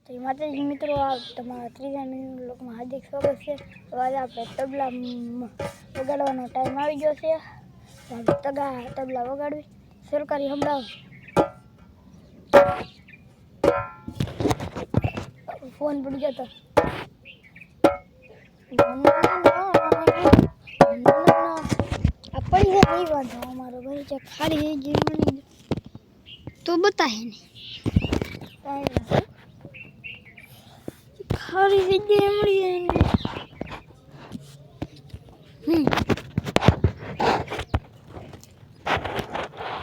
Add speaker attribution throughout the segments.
Speaker 1: જય માતાજી મિત્રો, આ તમારા ત્રીજા મિનિટ લોકમાં હાર્દિક સ્વાગત છે. તો આજે આપણે તબલા વગાડવાનો ટાઈમ આવી ગયો છે. તબલા વગાડવી સરકારી સંભળાવ. ફોન પડી જતો આ પૈસા નહીં વાંધો અમારો ભાઈ છે ખાલી જે મળી તો બતાવે નહીં ખાલી જગ્યાએ મળી જાય ને.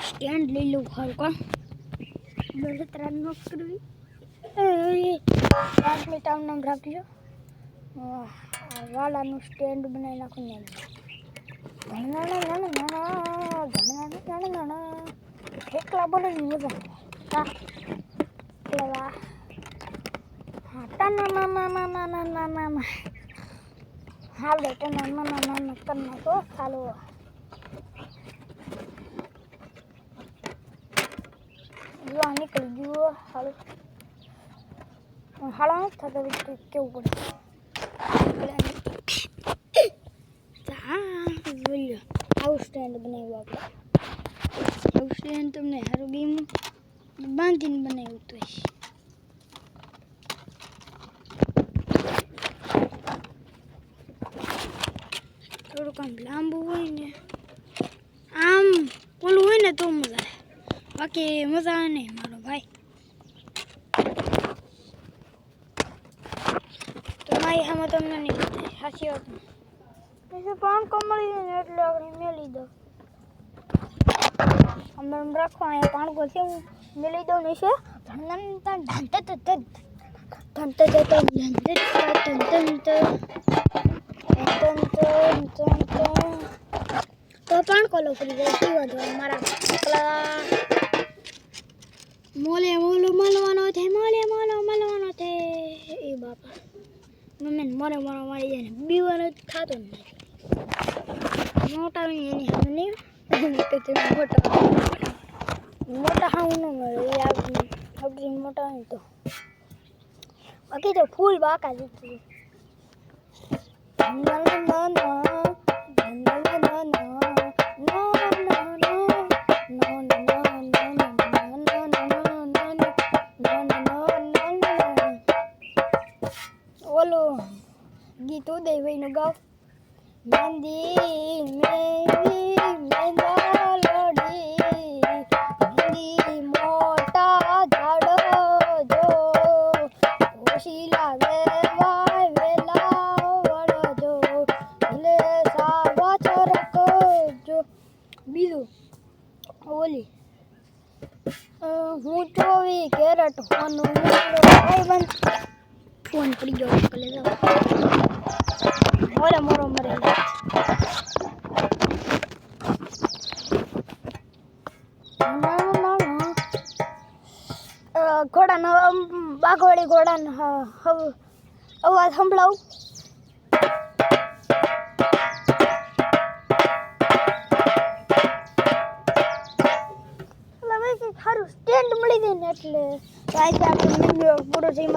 Speaker 1: સ્ટેન્ડ લઈ લઉં ખારું કામ બળતરા ન કરવી. પાંચમી ટાઉન નામ રાખજો. વાલાનું સ્ટેન્ડ બનાવી નાખું ને ઠેકલા બોલે ને મજા હાલ બેટા નાના કરી નાખો ચાલો. જો નીકળી ગયું હાલો હાલો થતા કેવું પડે. બોલ્યો આવું સ્ટેન્ડ બનાવ્યું આપણે. આવું સ્ટેન્ડ તમને સારું ગેમ બાંધીને બનાવ્યું તો થોડુંક આમ લાંબુ હોય ને આમ ઓલું હોય ને તો મજા આવે, બાકી મજા આવે નહીં મારો ભાઈ. તો મારી આમાં તમને નહીં બતાવી સાચી વાત નહીં. પાન કમળી ને એટલે આપણે મેલી દો અમે રાખો. અહીંયા પાણકો છે હું મેલી દઉં ને છે તો પાણકો લો ફરી જાય શું વાંધો મારા મોલે મળવાનો છે મળવાનો છે એ બાપા મમ્મી મરે મારી જાય ને બીવાનો થતો જ નથી. મોટા એની સામે નહીં મોટા હા ન મળે એ આપણી મોટા હોય તો બાકી તો ફૂલ બાકા દીધું. ઓલું ગીત ઉદયભાઈનું ગાવ. મહેંદી મેરી મેંદાલડી મહેંદી મોટા ઝાડો જો ઓછી લાગે વાય વેલા વળજો ભલે સાવા છરકો જો. બીજું ઓલી હું 24 કેરેટ હોનું ભાઈબંધ ફોન પડી ગયો કલે જાવ મોરો મરે ઘોડાનો બાઘવાળી ઘોડાનો અવાજ સંભળાવું. સારું સ્ટેન્ડ મળી જાય ને એટલે આજે આપણે પૂરો જઈ